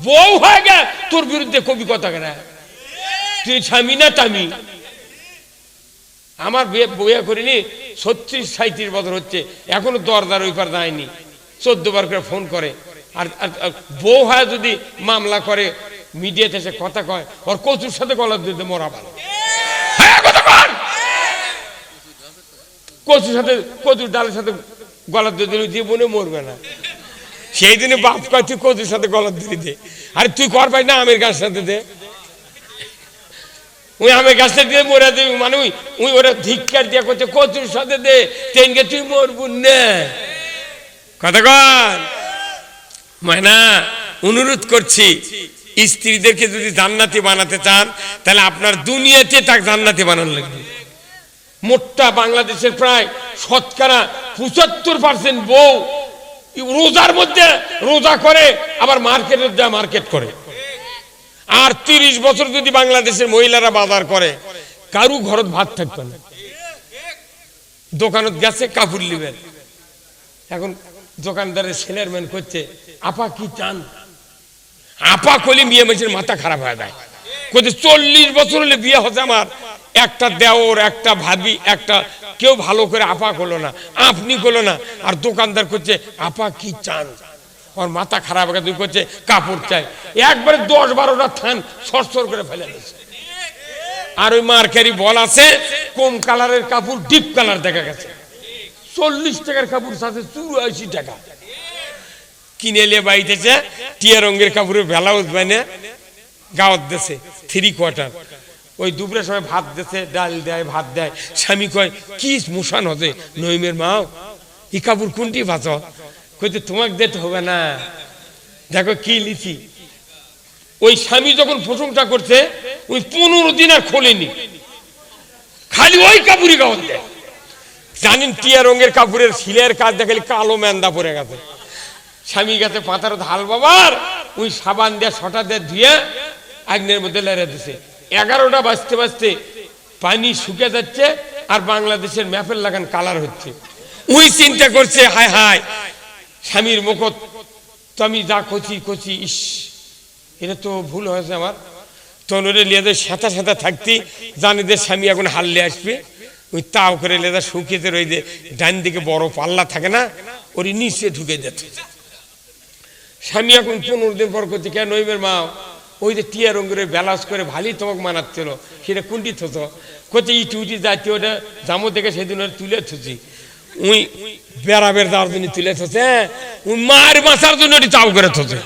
বউ হয়ে গে তোর বিরুদ্ধে কবি কথা কেন? তুই স্বামী না তামি? আমার বইয়া করিনি 36-37 বছর হচ্ছে, এখনো দরদার ওই পার যায়নি। 14 বার করে ফোন করে। আর বউ হয় যদি মামলা করে, মিডিয়াতে এসে কথা কয়, ওর কচুর সাথে গলা দিতে মরা ভালো। কচুর সাথে, কচুর ডালের সাথে গলা দিতে জীবনে মরবে না। সেই দিনে বাপ কয় তুই কচুর সাথে গলা দিয়ে দে। আরে তুই কর পাই না, আমের গাছ সাথে দে। ওই আমের গাছটা দিয়ে মরে দিবি, মানে ওই ওরা ধিক্কার দিয়া করছে কচুর সাথে দে, তেনকে তুই মরবু না। কথা কন মায়না, অনুরোধ করছি, স্ত্রীদেরকে যদি জান্নাতি বানাতে চান তাহলে আপনার দুনিয়াতে তাকে জান্নাতি বানানো লাগবে। মোটটা বাংলাদেশের প্রায় শতকরা 75% বউ রোজার মধ্যে রোজা করে, আবার মার্কেটের যা মার্কেট করে। আর 30 বছর যদি বাংলাদেশের মহিলারা বাজার করে, কারু ঘরত ভাত থাকবে না। দোকানত গেছে কাপড় লিবেন, এখন দোকানদারের সেলারম্যান করছে আপা কি চান? আপা কলি বিয়ে মেয়েছের মাথা খারাপ হয়ে যায়। করছে 40 বছর হলে বিয়ে হচ্ছে আমার, একটা দেওর, একটা ভাবি, একটা কেউ ভালো করে আপা করলো না, আপনি করলো না। আর দোকানদার করছে আপা কি চান? ওর মাথা খারাপ হয়ে তুই করছে কাপড় চাই। একবারে 10-12টা থান সরসর করে ফেলে দিচ্ছে। আর ওই মার্কারি বল আছে, কম কালারের কাপড় ডিপ কালার দেখা গেছে 40 টাকার কাপড় সাথে 84 টাকা কিনে নিয়ে বাইতেছে। টিয়া রঙের কাপড়ের ব্লাউজ বানিয়ে গাওয়াত দেশে 3/4। ওই দুপুরের সময় ভাত দেশে, ডাল দেয়, ভাত দেয়। স্বামী কয় কি মুসান হতে নইমের মা, এই কাপড় কোনটি ভাত? কইতে তোমাকে দিতে হবে না, দেখো কি লিখি। ওই স্বামী যখন প্রশংসা করছে, ওই 15 দিন আর খোলেনি, খালি ওই কাপড়ই গাওয়াত দেয়। জানেন টিয়া রঙের কাপড়ের সিলের কাজ দেখালি কালো ম্যান্দা পরে গেছে। স্বামী গেছে পাতার ধাল বাবার, ওই সাবান দিয়ে ছটা দিয়ে ধুয়ে আগ্নের মধ্যে লেড়ে দিছে। 11টা বাজতে বাজতে পানি শুকে যাচ্ছে, আর বাংলাদেশের ম্যাপের লাগান কালার হচ্ছে। ওই চিন্তা করছে হায় হায় স্বামীর মুখত তো আমি যা কচি ইস, এটা তো ভুল হয়েছে আমার। তনুরে লিয়াদের সাথে সাথে থাকতি, জানি যে স্বামী এখন হারলে আসবে। ওই তাও করে লেদা শুকিয়েতে রই যে ডান দিকে বড় পাল্লা থাকে না, ওর নিচে ঢুকে যেত। স্বামী এখন 15 দিন পর করছে কেন নইমের মা, ওই যে টিয়া রঙের ব্যালান্স করে ভালোই তোমাকে মানাচ্ছিল, সেটা কোনটি থত? করছে ইটি যাচ্ছি, ওটা জামো থেকে সেদিন ওটা তুলে থুছি। উই বেড়াবের যাওয়ার জন্য তুলে থছে, ওই মার বাঁচার জন্য ওটি চাও করে থছে।